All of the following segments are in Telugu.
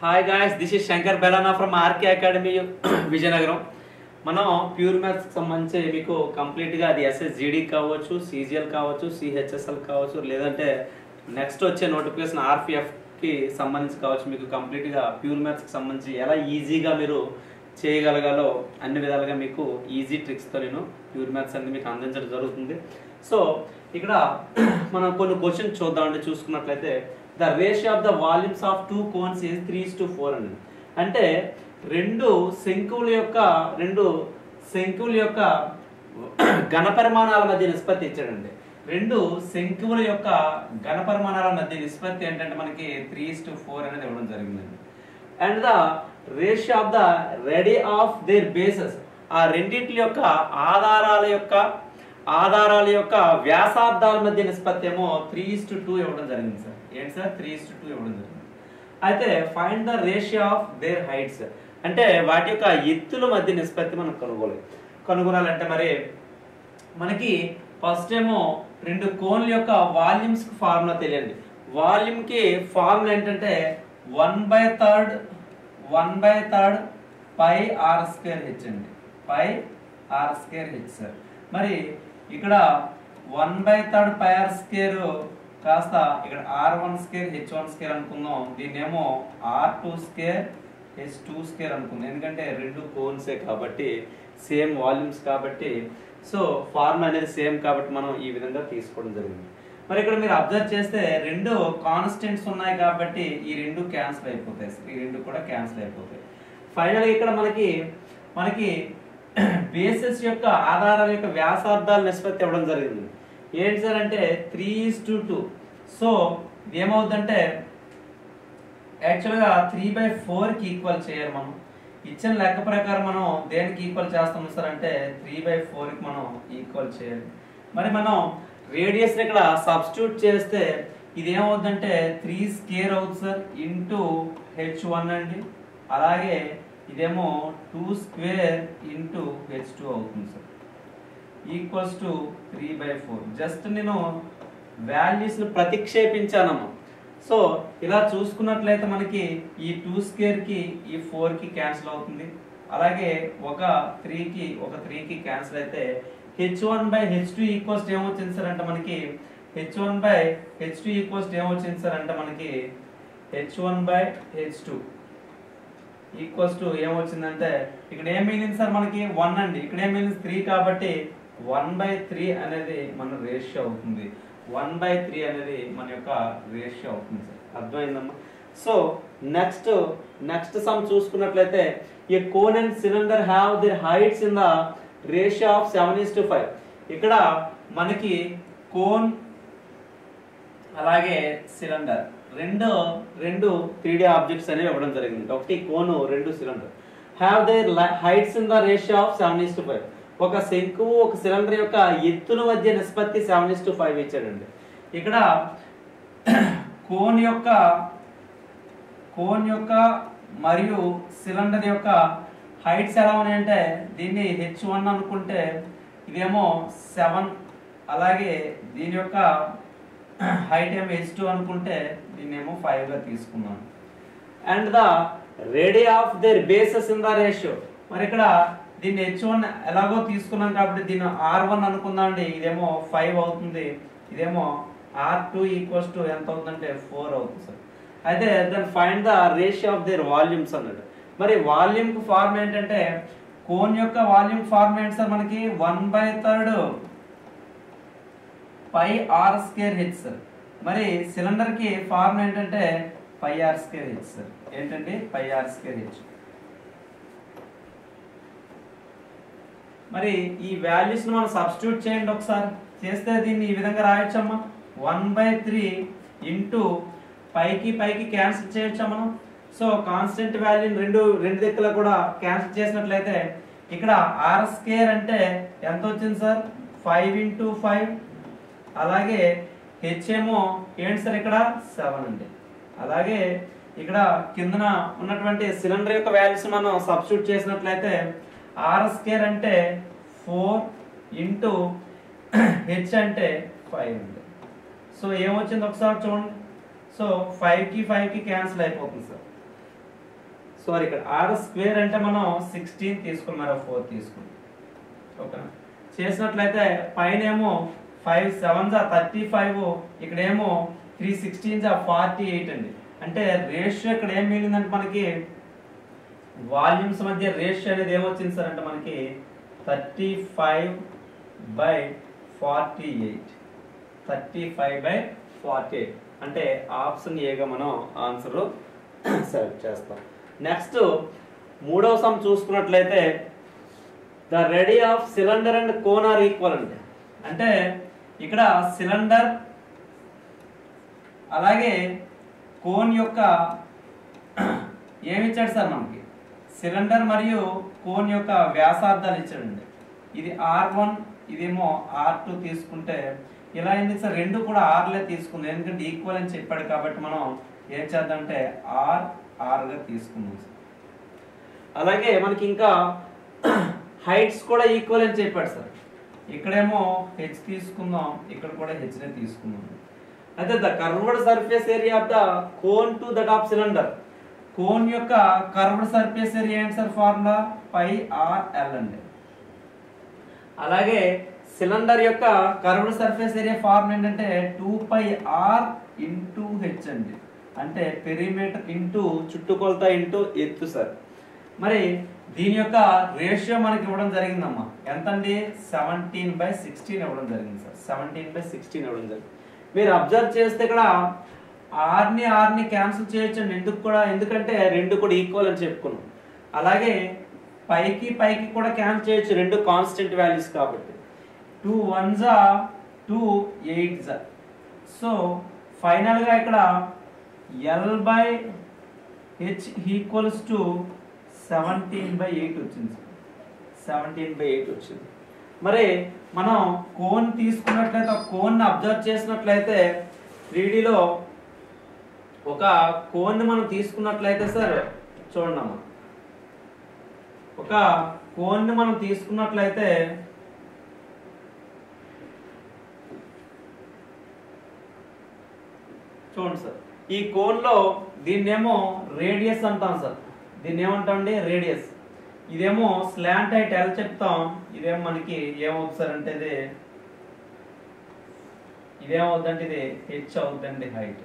Hi guys, this is Shankar Belana from RK academy Vizianagaram. మనం ప్యూర్ మ్యాథ్స్కి సంబంధించి మీకు కంప్లీట్గా అది ఎస్ఎస్జిడి కావచ్చు, సిజిఎల్ కావచ్చు, సిహెచ్ఎస్ఎల్ కావచ్చు, లేదంటే నెక్స్ట్ వచ్చే నోటిఫికేషన్ ఆర్పిఎఫ్కి సంబంధించి కావచ్చు, మీకు కంప్లీట్గా ప్యూర్ మ్యాథ్స్కి సంబంధించి ఎలా ఈజీగా మీరు చేయగలగాలో అన్ని విధాలుగా మీకు ఈజీ ట్రిక్స్తో నేను ప్యూర్ మ్యాథ్స్ అనేది మీకు అందించడం జరుగుతుంది. సో ఇక్కడ మనం కొన్ని క్వశ్చన్స్ చూద్దామంటే చూసుకున్నట్లయితే the ratio of the volumes of two cones is 3:4 అని. అంటే రెండు శంకువుల యొక్క ఘనపరిమాణాల మధ్య నిష్పత్తి ఇచ్చాడండి. రెండు శంకువుల యొక్క ఘనపరిమాణాల మధ్య నిష్పత్తి ఏంటంటే మనకి 3:4 అనేది ఇవ్వడం జరిగిందండి. And the ratio of the ready of their bases, ఆ రెండింటి యొక్క ఆధారాల యొక్క వ్యాసార్థాల మధ్య నిష్పత్తి ఏమో 3:2 ఇవ్వడం జరిగింది సార్. ఏంటి సార్? 3:2 ఇవ్వడం జరిగింది. అయితే find the ratio of there heights, అంటే వాటి యొక్క ఎత్తుల మధ్య నిష్పత్తి మనం కనుగొనాలంటే మరి మనకి ఫస్ట్ ఏమో రెండు కోన్ల యొక్క వాల్యూమ్స్ కి ఫార్ములా తెలియండి. వాల్యూమ్ కి ఫార్ములా ఏంటంటే 1/3 పై ఆర్ స్క్వేర్ హెచ్ అండి. పై ఆర్ స్క్వేర్ హెచ్ సార్. మరి ఇక్కడ 1/3 పై ఆర్ స్క్వేర్ కాస్త ఇక్కడ r1 స్క్వేర్ h1 స్క్వేర్ అనుకుందాం. దీన్నేమో r2 స్క్వేర్ h2 స్క్వేర్ అనుకుందాం. ఎందుకంటే రెండు కోన్సే కాబట్టి, సేమ్ వాల్యూమ్స్ కాబట్టి, సో ఫార్ములా అనేది సేమ్ కాబట్టి మనం ఈ విధంగా తీసుకోవడం జరిగింది. మరి ఇక్కడ మీరు అబ్జర్వ్ చేస్తే రెండు కాన్స్టెంట్స్ ఉన్నాయి కాబట్టి ఈ రెండు క్యాన్సిల్ అయిపోతాయి. ఈ రెండు కూడా క్యాన్సిల్ అయిపోతాయి. ఫైనల్ ఇక్కడ మనకి బేసిస్ యొక్క ఆధారాల యొక్క వ్యాసార్థాల నిష్పత్తి ఇవ్వడం జరిగింది. ఏంటి సార్ అంటే 3:2. సో ఇది ఏమవుతుందంటే యాక్చువల్గా 3/4కి ఈక్వల్ చేయాలి. మనం ఇచ్చిన లెక్క ప్రకారం మనం దేనికి ఈక్వల్ చేస్తాం సార్ అంటే 3/4కి మనం ఈక్వల్ చేయాలి. మరి మనం రేడియస్ ఇక్కడ సబ్స్టిట్యూట్ చేస్తే ఇది ఏమవుతుందంటే 3 స్క్వేర్ అవుతుంది సార్ ఇంటూ h1 అండి. అలాగే ఇదేమో 2 స్క్వేర్ ఇంటూ h2 అవుతుంది సార్, ఈక్వల్స్ టు 3/4. జస్ట్ నేను వాల్యూస్ ని ప్రతిక్షేపించానమ్మా. సో ఇలా చూసుకున్నట్లయితే మనకి ఈ 2 స్క్వేర్ కి ఈ 4 కి క్యాన్సిల్ అవుతుంది. అలాగే ఒక 3కి క్యాన్సిల్ అయితే h1/h2 ఈక్వల్స్ ఏమొచ్చింది సార్ అంటే మనకి h1/h2 ఈక్వల్స్ ఏమొచ్చింది సార్ అంటే మనకి h1/h2 ఈక్వల్స్ టు ఏమొచ్చిందంటే ఇక్కడ ఏం మిగిలింది సార్ మనకి 1 అండి. ఇక్కడ ఏం మిగిలింది 3 కాబట్టి 1/3 అనేది మన రేషియో అవుతుంది. 1/3 అనేది మన యొక్క రేషియో అవుతుంది సార్. అర్థమైందమ్మా? సో నెక్స్ట్ సమ్ చూసుకున్నట్లయితే ఏ cone and cylinder have their heights in the ratio of 7:5. ఇక్కడ మనకి కోన్ అలాగే సిలిండర్ రెండు 3D ఆబ్జెక్ట్స్ అనేవి ఇవ్వడం జరిగింది. ఒకటి కోను, రెండు cylinder. Have their heights in the ratio of 7:5. ఒక శంకువు ఒక సిలిండర్ యొక్క ఎత్తుల మధ్య నిష్పత్తి 7:5 ఇచ్చాడండి. ఇక్కడ కోన్ యొక్క మరియు సిలిండర్ యొక్క హైట్స్ ఎలా ఉన్నాయంటే దీన్ని h1 అనుకుంటే ఇదేమో 7, అలాగే దీని యొక్క హైట్ ఏమో h2 అనుకుంటే దీన్నేమో 5గా తీసుకున్నాను. And the రేడియా of their bases in the ratio. మరి ఇక్కడ దీన్ని h1 ఎలాగో తీసుకున్నాం కాబట్టి దీన్ని r1 అనుకుందాం అండి. ఇదేమో 5 అవుతుంది, ఇదేమో r2 ఈక్వల్స్ టు ఎంత అవుతుందంటే 4 అవుతుంది సార్. అయితే then find the ratio of their volumes అన్నాడు. మరి వాల్యూమ్ కు ఫార్మ్ ఏంటంటే కోన్ యొక్క వాల్యూమ్ ఫార్మ్ ఏంటి సార్ మనకి 1/3 పై ఆర్ స్క్వేర్ హెచ్ సార్. మరి సిలిండర్ కి ఫార్మ్ ఏంటంటే పై ఆర్ స్క్వేర్ హెచ్ సార్. ఏంటంటే పై ఆర్ స్క్వేర్ హెచ్. మరి ఈ వాల్యూస్ ని మనం సబ్స్టిట్యూట్ చేయండి ఒకసారి. చేస్తే దీన్ని ఈ విధంగా రాయొచ్చమ్మా. 1/3 ఇంటూ పైకి క్యాన్సిల్ చేయొచ్చా మనం. సో కాన్స్టెంట్ వాల్యూ రెండు దిక్కులా కూడా క్యాన్సిల్ చేసినట్లయితే ఇక్కడ ఆర్ స్క్వేర్ అంటే ఎంత వచ్చింది సార్ 5 × 5. అలాగే హెచ్ ఏమో ఏంటి సార్ ఇక్కడ 7 అండి. అలాగే ఇక్కడ కిందన ఉన్నటువంటి సిలిండర్ యొక్క వాల్యూస్ మనం సబ్స్టిట్యూట్ చేసినట్లయితే ఆర్ స్క్వేర్ అంటే 4 ఇంటూ హెచ్ అంటే 5 అండి. సో ఏమొచ్చింది ఒకసారి చూడండి. సో 5కి క్యాన్సిల్ అయిపోతుంది సార్. సారీ ఇక్కడ ఆర్ స్క్వేర్ అంటే మనం 16 తీసుకుని మరో 4 తీసుకున్నాం. ఓకేనా? చేసినట్లయితే పైన ఏమో 5 7 35, ఇక్కడేమో 3 16 48 అండి. అంటే రేషియో ఇక్కడ ఏం మిగిలిందంటే మనకి వాల్యూమ్స్ మధ్య రేషియో అనేది ఏమొచ్చింది సార్ అంటే మనకి 35/48. 35/48 అంటే ఆప్షన్ ఏగా మనం ఆన్సర్ సెలెక్ట్ చేస్తాం. నెక్స్ట్ మూడవ సమ్ చూసుకున్నట్లయితే the radii of cylinder and cone are equal అంటే ఇక్కడ సిలిండర్ అలాగే కోన్ యొక్క ఏమి ఇచ్చాడు సార్ మనకి సిలిండర్ మరియు కోన్ యొక్క వ్యాసార్థాలు ఇచ్చాడండి. ఇది R1 ఇదేమో R2 తీసుకుంటే ఇలా ఎందుకు సార్ రెండు కూడా ఆర్లే తీసుకుంది ఎందుకంటే ఈక్వల్ అని చెప్పాడు కాబట్టి మనం ఏం చేద్దామంటే ఆర్గా తీసుకుందాం సార్. అలాగే మనకి ఇంకా హైట్స్ కూడా ఈక్వల్ అని చెప్పాడు సార్. ఇక్కడేమో హెచ్ తీసుకుందాం, ఇక్కడ కూడా హెచ్నే తీసుకుందాం. అయితే the curved surface area of the cone to that of cylinder. Cone యొక్క కర్వ్డ్ సర్ఫేస్ ఏరియా ఏంటి సార్ ఫార్ములా πRL అండి. అలాగే సిలిండర్ యొక్క కర్వ్డ్ సర్ఫేస్ ఏరియా ఫార్ములా ఏంటంటే 2πr ఇంటూ హెచ్ అండి. అంటే పెరిమీటర్ ఇంటూ చుట్టుకొలత ఇంటూ ఎత్తు సార్. మరి దీని యొక్క రేషియో మనకి ఇవ్వడం జరిగిందమ్మా. ఎంతండి 17/16 ఇవ్వడం జరిగింది సార్. 17/16 ఇవ్వడం జరిగింది. మీరు అబ్జర్వ్ చేస్తే ఇక్కడ ఆర్ని క్యాన్సిల్ చేయొచ్చండి. ఎందుకంటే రెండు కూడా ఈక్వల్ అని చెప్పుకున్నాం. అలాగే పైకి కూడా క్యాన్సిల్ చేయొచ్చు, రెండు కాన్స్టెంట్ వాల్యూస్ కాబట్టి. 2 1s 2 8s. సో ఫైనల్ గా ఇక్కడ L/H ఈక్వల్స్ టు 17/8 వచ్చింది. 17/8 వచ్చింది. మరి మనం కోన్ తీసుకున్నట్లయితే కోన్ అబ్జర్వ్ చేసినట్లయితే 3Dలో ఒక కోన్ మనం తీసుకున్నట్లయితే సార్ చూడండి అమ్మా, ఒక కోన్ మనం తీసుకున్నట్లయితే చూడండి సార్, ఈ కోన్ లో దీన్నేమో రేడియస్ అంటాం సార్. దీన్ని ఏమంటామండి రేడియస్. ఇదేమో స్లాంట్ హైట్ L చెప్తాం. ఇదేమో మనకి ఏమవుతుంది సార్ అంటే ఇదేమవుతుందంటే ఇది హెచ్ అవుతుందండి హైట్.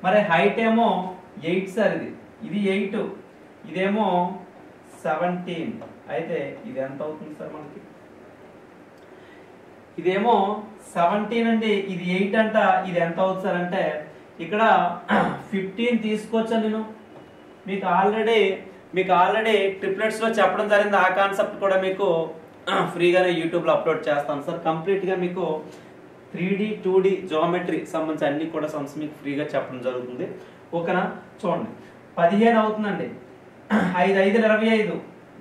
మరి హైట్ ఏమో 8 సార్. ఇది 8, ఇదేమో 17. అయితే ఇది ఎంత అవుతుంది సార్ మనకి? ఇదేమో 17 అండి, ఇది 8 అంట. ఇది ఎంత అవుతుంది సార్ అంటే ఇక్కడ 15 తీసుకోవచ్చా నేను? మీకు ఆల్రెడీ ట్రిప్లెట్స్ లో చెప్పడం జరిగింది. ఆ కాన్సెప్ట్ కూడా మీకు ఫ్రీగానే యూట్యూబ్ లో అప్లోడ్ చేస్తాను సార్. కంప్లీట్ గా మీకు 3D 2D జామెట్రీ సంబంధించి అన్ని కూడా సమ్స్ మీకు ఫ్రీగా చెప్పడం జరుగుతుంది. ఓకేనా? చూడండి 15 అవుతుందండి. 5 5 25,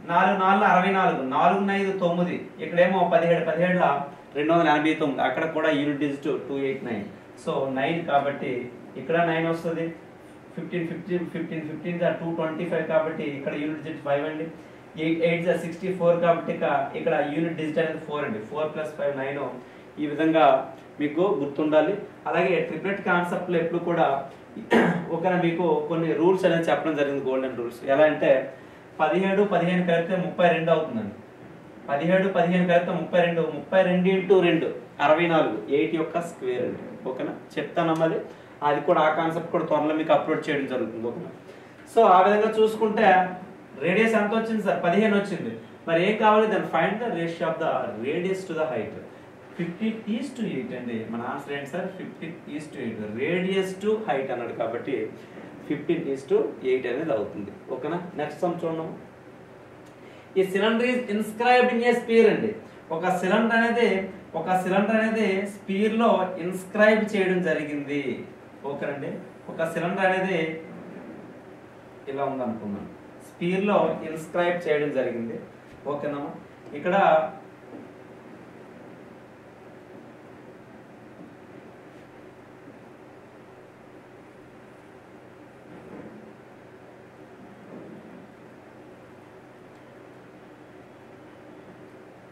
4 4 64, 4 5 9. ఇక్కడేమో 17 289. అక్కడ కూడా యూనిట్ డిజిట్ 289. సో 9 కాబట్టి ఇక్కడ 9 వస్తుంది. 15 225 కాబట్టి ఇక్కడ యూనిట్ డిజిట్ 5 అండి. 8 8 64 కాబట్టి ఇక్కడ యూనిట్ డిజిట్ అనేది 4 అండి. 4 + 5 9. ఈ విధంగా మీకు గుర్తుండాలి. అలాగే ట్రిప్లెట్ కాన్సెప్ట్ లో ఎప్పుడు కూడా ఒకనా మీకు కొన్ని రూల్స్ అనేది చెప్పడం జరిగింది, గోల్డెన్ రూల్స్. ఎలా అంటే 17 15 కలిపితే 32 అవుతుందండి. 17 15 కలిపితే 32, 32 × 2 64, 8 యొక్క స్క్వేర్ అండి. ఓకేనా? చెప్తానమ్మది. అది కూడా ఆ కాన్సెప్ట్ కూడా త్వరలో మీకు అప్లోడ్ చేయడం జరుగుతుంది. ఓకేనా? సో ఆ విధంగా చూసుకుంటే రేడియస్ ఎంత వచ్చింది సార్? 15 వచ్చింది. మరి ఏం కావాలి? దాన్ని find the ratio of the radius to the height. 15:8 అండి. మన ఆన్సర్ ఏంటి సార్? 15:8. రేడియస్ టు హైట్ అన్నాడు కాబట్టి 15:8 అనేది అవుతుంది. ఓకేనా? నెక్స్ట్ సమ్ చూడండి. ఈ cylinder is inscribed in a sphere అండి. ఒక సిలిండర్ అనేది స్పీర్ లో ఇన్స్క్రైబ్ చేయడం జరిగింది. ఓకేనండి? ఒక సిలిండర్ అనేది ఇలా ఉందనుకున్నాను, స్పీర్ లో ఇన్స్క్రైబ్ చేయడం జరిగింది. ఓకేనా? ఇక్కడ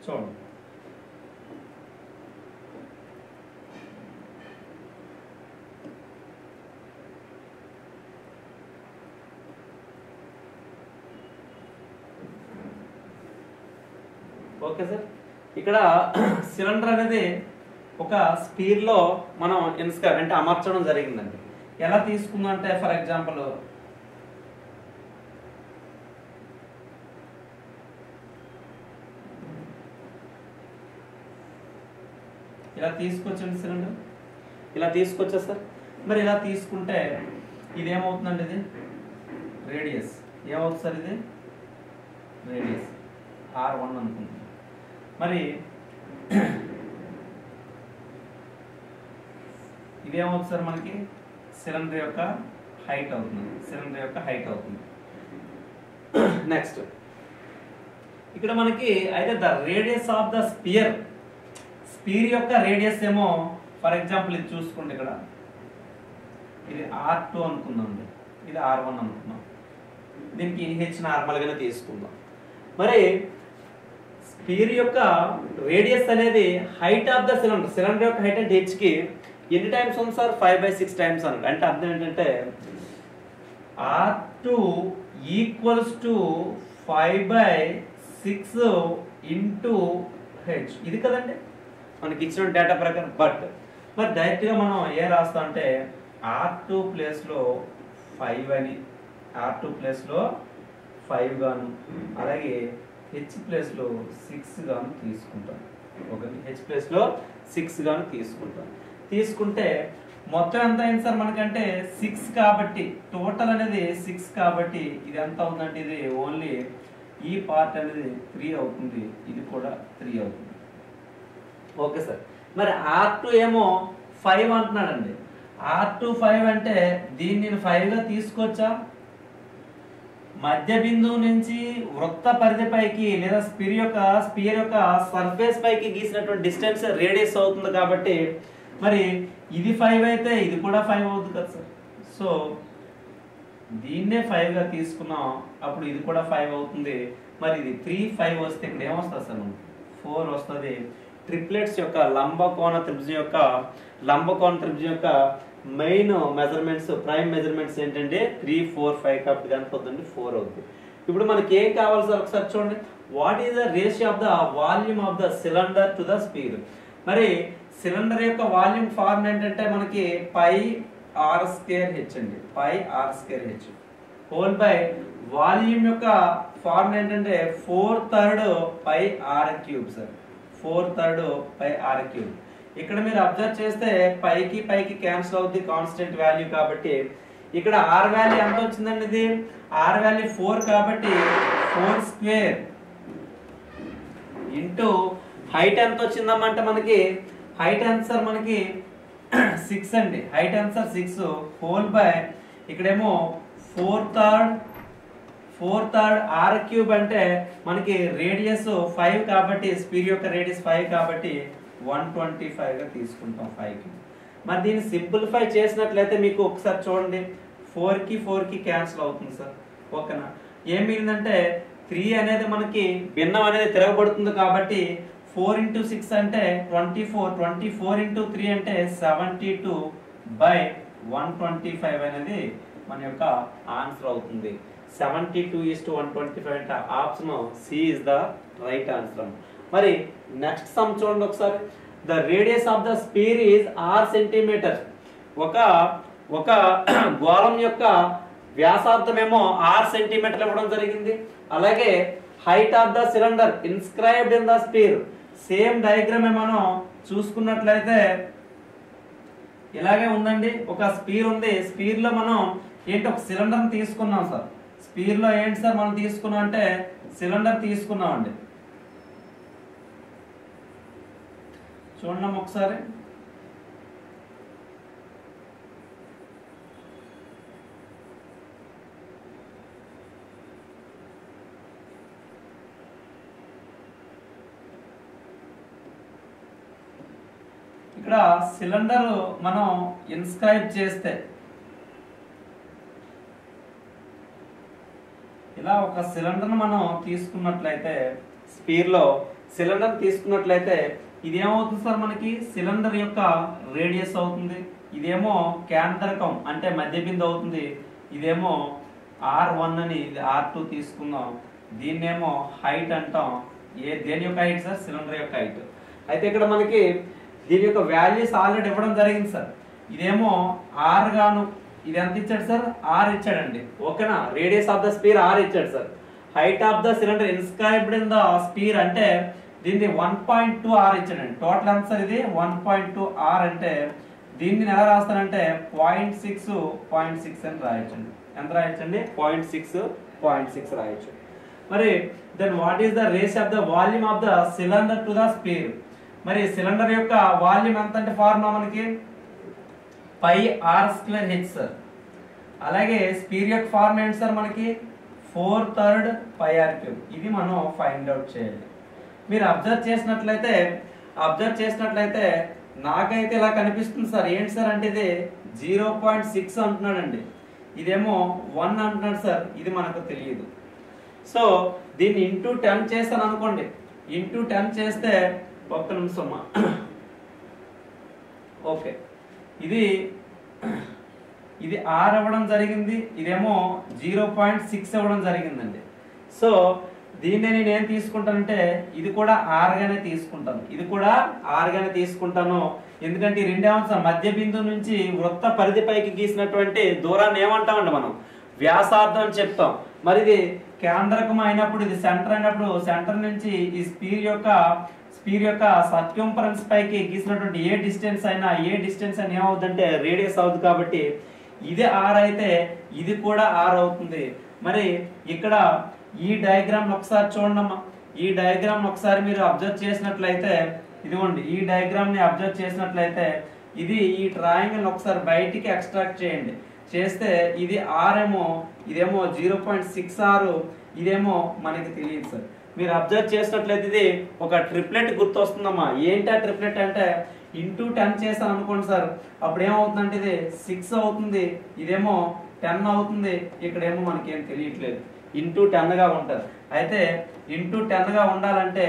చూడండి, ఓకే సార్. ఇక్కడ సిలిండర్ అనేది ఒక స్పీర్ లో మనం ఇన్స్క్రైబ్ అంటే అమర్చడం జరిగిందండి. ఎలా తీసుకుందాం అంటే ఫర్ ఎగ్జాంపుల్ ఇలా తీసుకొచ్చండి సిలిండర్, ఇలా తీసుకొచ్చా సార్. మరి ఇలా తీసుకుంటే ఇది ఏమవుతుందండి, ఇది రేడియస్ ఏమవుతుంది సార్, ఇది రేడియస్ R1 అనుకుంటుంది. మరి ఇదేమవుతుంది సార్, మనకి సిలిండర్ యొక్క హైట్ అవుతుంది, సిలిండర్ యొక్క హైట్ అవుతుంది. నెక్స్ట్ ఇక్కడ మనకి అయితే the radius of the sphere, sphere యొక్క రేడియస్ ఏమో ఫర్ ఎగ్జాంపుల్ ఇది చూసుకోండి, ఇక్కడ ఇది R2 అనుకుందాం, ఇది R1 అనుకున్నాం. దీనికి H నార్మల్ గానే తీసుకుందాం. మరి స్పియర్ యొక్క రేడియస్ అనేది height of the cylinder, cylinder యొక్క హైట్ అంటే H కి ఎన్ని టైమ్స్ ఉంది సార్, 5/6 టైమ్స్ అన్నట్టు. అంటే అర్థం ఏంటంటే R2 equals to 5/6 into H, ఇది కదండి మనకి ఇచ్చిన డేటా ప్రకారం. బట్ మరి డైరెక్ట్ గా మనం ఏం రాస్తాం అంటే R2 ప్లేస్ లో 5 అని, R2 ప్లేస్ లో 5 గాను, అలాగే H ప్లేస్ లో 6 గాను తీసుకుంటాం. ఓకే, H ప్లేస్ లో 6 గాను తీసుకుంటాం. తీసుకుంటే మొత్తం ఎంత అయింది సార్ మనకంటే 6 కాబట్టి, టోటల్ అనేది 6 కాబట్టి ఇది ఎంత అవుతుందంటే ఇది ఓన్లీ ఈ పార్ట్ అనేది 3 అవుతుంది, ఇది కూడా 3 అవుతుంది. Okay sir. మరి R2 ఏమో 5 అంటున్నాడండి. R2 5 అంటే దీన్ని నేను 5 గా తీసుకోవచ్చా? మధ్య బిందువు నుంచి వృత్త పరిధి పైకి లేదా స్పియర్ యొక్క సర్ఫేస్ పైకి గీసినటువంటి డిస్టెన్స్ రేడియస్ అవుతుంది కాబట్టి మరి ఇది 5 అయితే ఇది కూడా 5 అవుతుంది కదా సార్. సో దీన్నే 5 గా తీసుకున్నాం, అప్పుడు ఇది కూడా 5 అవుతుంది. మరి ఇది 3, 5 వస్తే ఇక్కడ ఏమొస్తుంది సార్, 4 వస్తుంది. ట్రిప్లెట్స్ యొక్క లంబకోణ త్రిభుజం యొక్క మెయిన్ మెజర్మెంట్స్, ప్రైమ్ మెజర్మెంట్స్ ఏంటంటే 3, 4, 5 కాబట్టి కనుక అవుతుంది 4 అవుతుంది. ఇప్పుడు మనకి ఏం కావాలి సార్ ఒకసారి చూడండి. What is the ratio of the volume of the cylinder to the spear? మరి సిలిండర్ యొక్క వాల్యూమ్ ఫార్మ్ ఏంటంటే మనకి πr²h అండి, πr²h హోల్ బై వాల్యూమ్ యొక్క ఫార్మ్ ఏంటంటే 4/3 πr³ సార్, 4/3 πr³. ఇక్కడ మీరు అబ్జర్వ్ చేస్తే పైకి క్యాన్సిల్ అవుతుంది, కాన్స్టెంట్ వాల్యూ కాబట్టి. ఇక్కడ r వాల్యూ ఎంత వచ్చిందండి, ఇది r వాల్యూ 4 కాబట్టి 4² ఇంటూ హైట్ ఎంత వచ్చిందమ్మంటే మనకి హైట్ ఎంత సార్, మనకి 6 అండి. హైట్ ఎంత సార్, 6 హోల్ బై ఇక్కడేమో 4/3 r³ అంటే మనకి రేడియస్ 5 కాబట్టి, స్పియర్ యొక్క రేడియస్ 5 కాబట్టి 125 గా తీసుకుంటాం 5 కి. మరి దీన్ని సింప్లిఫై చేసినట్లయితే మీకు ఒకసారి చూడండి, 4 కి క్యాన్సిల్ అవుతుంది సార్. ఓకేనా? ఏం మిగిలిందంటే 3 అనేది మనకి భిన్నం అనేది తిరగబడుతుంది కాబట్టి 4 × 6 అంటే 24, 24 × 3 అంటే 72/125 అనేది మన యొక్క ఆన్సర్ అవుతుంది. 72:125 అంటే option C is the right answer. మరి నెక్స్ట్ సమ్ చూడండి ఒకసారి. The radius of the sphere is r centimetre. ఒక గోళం యొక్క వ్యాసార్థం ఏమో r సెంటీమీటర్ ఇవ్వడం జరిగింది. అలాగే height of the cylinder inscribed in the spear, same diagram మనం చూసుకున్నట్లయితే ఇలాగే ఉందండి. ఒక స్పియర్ ఉంది, స్పియర్ లో మనం ఏంటి ఒక సిలిండర్ తీసుకున్నాం సార్. స్పియర్ లో ఏంటి సార్ మనం తీసుకున్నాం అంటే సిలిండర్ తీసుకున్నాం అండి. చూడండి ఒకసారి. ఇక్కడ సిలిండర్ మనం ఇన్స్క్రైబ్ చేస్తే ఇలా ఒక సిలిండర్ మనం తీసుకున్నట్లయితే, స్పియర్ లో సిలిండర్ తీసుకున్నట్లయితే ఇది ఏమవుతుంది సార్, మనకి సిలిండర్ యొక్క రేడియస్ అవుతుంది. ఇదేమో కేంద్రకం అంటే మధ్య బిందు అవుతుంది. ఇదేమో R1 అని, ఇది R2 తీసుకుందాం. దీన్నేమో హైట్ అంటాం. దేని యొక్క హైట్ సార్? సిలిండర్ యొక్క హైట్. అయితే ఇక్కడ మనకి దీని యొక్క వాల్యూస్ ఆల్రెడీ ఇవ్వడం జరిగింది సార్. ఇదేమో ఆర్ గాను, ఇది ఎంత ఇచ్చాడు సార్? ఆర్ ఇచ్చాడండి. ఓకేనా? Radius of the sphere R ఇచ్చాడు sir. Height of the cylinder inscribed in the sphere అంటే దీన్ని 1.2 ఆర్ ఇచ్చాడండి. టోటల్ ఎంత సార్? ఇది 1.2 ఆర్. అంటే దీన్ని ఎలా రాస్తానంటే 0.6 అని రాయొచ్చండి. ఎంత రాయొచ్చండి? 0.6 రాయొచ్చు. మరి then what is the ratio of the volume of the cylinder to the sphere? మరి సిలిండర్ యొక్క వాల్యూమ్ ఎంత అంటే ఫార్ములా మనకి πr²h సార్. అలాగే స్పీర్ యొక్క ఫార్ములా ఏంటి సార్? మనకి 4/3 πr³. ఇది మనం ఫైండ్ అవుట్ చేయాలి. మీరు అబ్జర్వ్ చేసినట్లయితే నాకైతే ఇలా కనిపిస్తుంది సార్. ఏంటి సార్ అంటే ఇది 0.6 అంటున్నాడండి, ఇదేమో 1 అంటున్నాడు సార్. ఇది మనకు తెలియదు. సో దీన్ని ఇంటూ 10 చేస్తాను అనుకోండి. ఇంటూ 10 చేస్తే ఒక్క నిమిషం. ఓకే, ఇది ఆర్ అవ్వడం జరిగింది, ఇదేమో 0.6 అవ్వడం జరిగిందండి. సో దీన్ని నేను ఏం తీసుకుంటానంటే ఇది కూడా ఆర్ గానే తీసుకుంటాను. ఎందుకంటే ఈ రెండేమో మధ్య బిందువు నుంచి వృత్త పరిధిపైకి గీసినటువంటి దూరాన్ని ఏమంటామండి మనం? వ్యాసార్థం అని చెప్తాం. మరి ఇది కేంద్రకం అయినప్పుడు, ఇది సెంటర్ అయినప్పుడు, సెంటర్ నుంచి ఈ స్పీర్ యొక్క సర్క్యూంఫరెన్స్ పైకి గీసినటువంటి ఏ డిస్టెన్స్ అయినా ఏమవుతుందంటే రేడియస్ అవుతుంది. కాబట్టి ఇది ఆర్ అయితే ఇది కూడా ఆర్ అవుతుంది. మరి ఇక్కడ ఈ డయాగ్రామ్ ఒకసారి చూడమ్మా. ఈ డయాగ్రామ్ ఒకసారి మీరు అబ్జర్వ్ చేసినట్లయితే, ఇదిగోండి ఈ డయాగ్రామ్ ని అబ్జర్వ్ చేసినట్లయితే ఇది ఈ ట్రయాంగిల్ ఒకసారి బయటికి ఎక్స్ట్రాక్ట్ చేయండి. చేస్తే ఇది ఆర్ ఇదేమో 0.6 ఆర్, ఇదేమో మనకి తెలియదు సార్. మీరు అబ్జర్వ్ చేసినట్లయితే ఇది ఒక ట్రిప్లెట్ గుర్తు వస్తుందమ్మా. ఏంటి ఆ ట్రిప్లెట్ అంటే ఇంటూ 10 చేస్తాను అనుకోండి సార్. అప్పుడు ఏమవుతుందంటే ఇది 6 అవుతుంది, ఇదేమో 10 అవుతుంది. ఇక్కడేమో మనకి ఏం తెలియట్లేదు, ఇంటూ 10 గా ఉంటుంది. అయితే ఇంటూ 10 గా ఉండాలంటే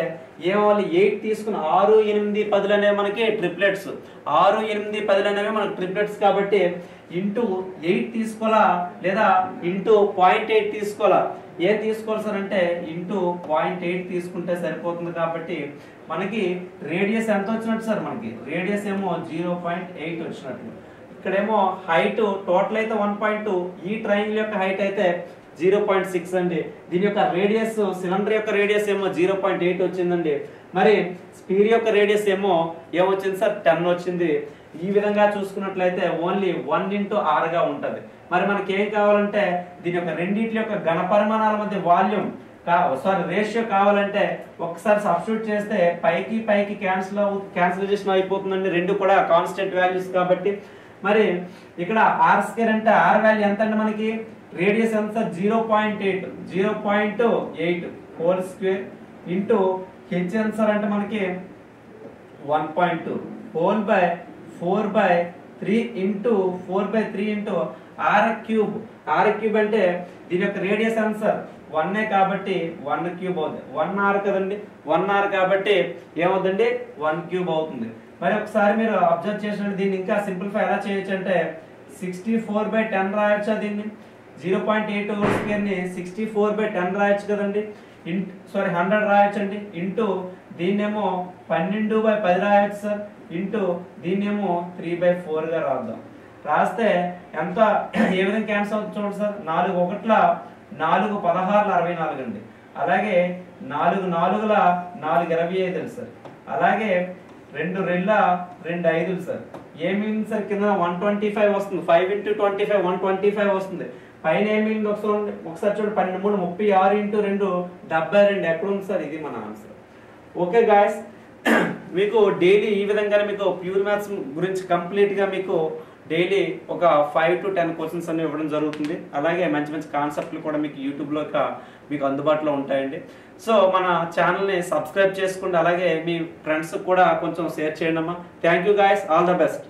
ఏమవ్వాలి? 8 తీసుకుని 6, 8, 10 అనేవి మనకి ట్రిప్లెట్స్. 6, 8, 10 అనేవి మనకి ట్రిప్లెట్స్. కాబట్టి ఇంటూ 8 తీసుకోవాలా లేదా ఇంటూ 0.8 తీసుకోవాలా? ఏం తీసుకోవాలి సార్ అంటే ఇంటూ 0.8 తీసుకుంటే సరిపోతుంది. కాబట్టి మనకి రేడియస్ ఎంత వచ్చినట్టు సార్? మనకి రేడియస్ ఏమో 0.8 వచ్చినట్లు. ఇక్కడేమో హైట్ టోటల్ అయితే 1.2, ఈ ట్రయాంగిల్ యొక్క హైట్ అయితే 0.6 అండి. దీని యొక్క రేడియస్, సిలిండర్ యొక్క రేడియస్ ఏమో 0.8 వచ్చిందండి. మరి స్పీర్ యొక్క రేడియస్ ఏమొచ్చింది సార్? 10 వచ్చింది. ఈ విధంగా చూసుకున్నట్లయితే ఓన్లీ 1 into r గా ఉంటది. మరి మనకి ఏం కావాలంటే దీని యొక్క రెండింటి యొక్క ఘన పరిమాణాల మధ్య వాల్యూమ్ రేషియో కావాలంటే ఒకసారి సబ్స్టిట్యూట్ చేస్తే పైకి క్యాన్సిలైజేషన్ అయిపోతుందండి. రెండు కూడా కాన్స్టెంట్ వాల్యూస్ కాబట్టి. మరి ఇక్కడ r² అంటే r వాల్యూ ఎంత అండి? మనకి రేడియస్ ఎంత? 0.8 హోల్ స్క్వేర్ ఇంటూ హెచ్ ఎంత సార్ అంటే మనకి 1.2 whole by 4/3 into 4/3 into r³ అంటే దీని యొక్క రేడియస్ ఎంత సార్? 1 కాబట్టి 1³ అవుతుంది. 1r కదండి, 1r కాబట్టి ఏమవుతుందండి? 1³ అవుతుంది. మరి ఒకసారి మీరు అబ్జర్వ్ చేసినట్టు దీన్ని ఇంకా సింప్లిఫై ఎలా చేయొచ్చు అంటే 64/10 రాయొచ్చా? దీన్ని 0.8 హోల్ స్క్వేర్ ని 64/10 రాయొచ్చు కదండి. 100 రాయొచ్చండి. ఇంటూ దీన్నేమో 12/10 రాయొచ్చు సార్. ఇంటూ దీన్నేమో 3/4 గా రాద్దాం. రాస్తే ఎంత ఏ విధంగా క్యాన్సిల్ అవుతుంది చూడండి సార్. 4 1ల 4 16ల 64 అండి. అలాగే 4 4ల 4 25 సార్. అలాగే 2 2ల 2 5 సార్. ఏమి సార్? కింద 125 వస్తుంది. 5 into 25 125 వస్తుంది. పైన ఏమి ఒకసారి చూడండి. 12 3 36 into 2 72. ఎక్కడ ఉంది సార్? ఇది మన ఆన్సర్. ఓకే గాయస్, మీకు డైలీ ఈ విధంగా మీకు ప్యూర్ మ్యాథ్స్ గురించి కంప్లీట్ గా మీకు డైలీ ఒక 5 to 10 క్వశ్చన్స్ అన్ని ఇవ్వడం జరుగుతుంది. అలాగే మంచి మంచి కాన్సెప్ట్లు కూడా మీకు యూట్యూబ్లో మీకు అందుబాటులో ఉంటాయండి. సో మన ఛానల్ని సబ్స్క్రైబ్ చేసుకోండి. అలాగే మీ ఫ్రెండ్స్ కూడా కొంచెం షేర్ చేయండి అమ్మా. Thank you guys, all the best.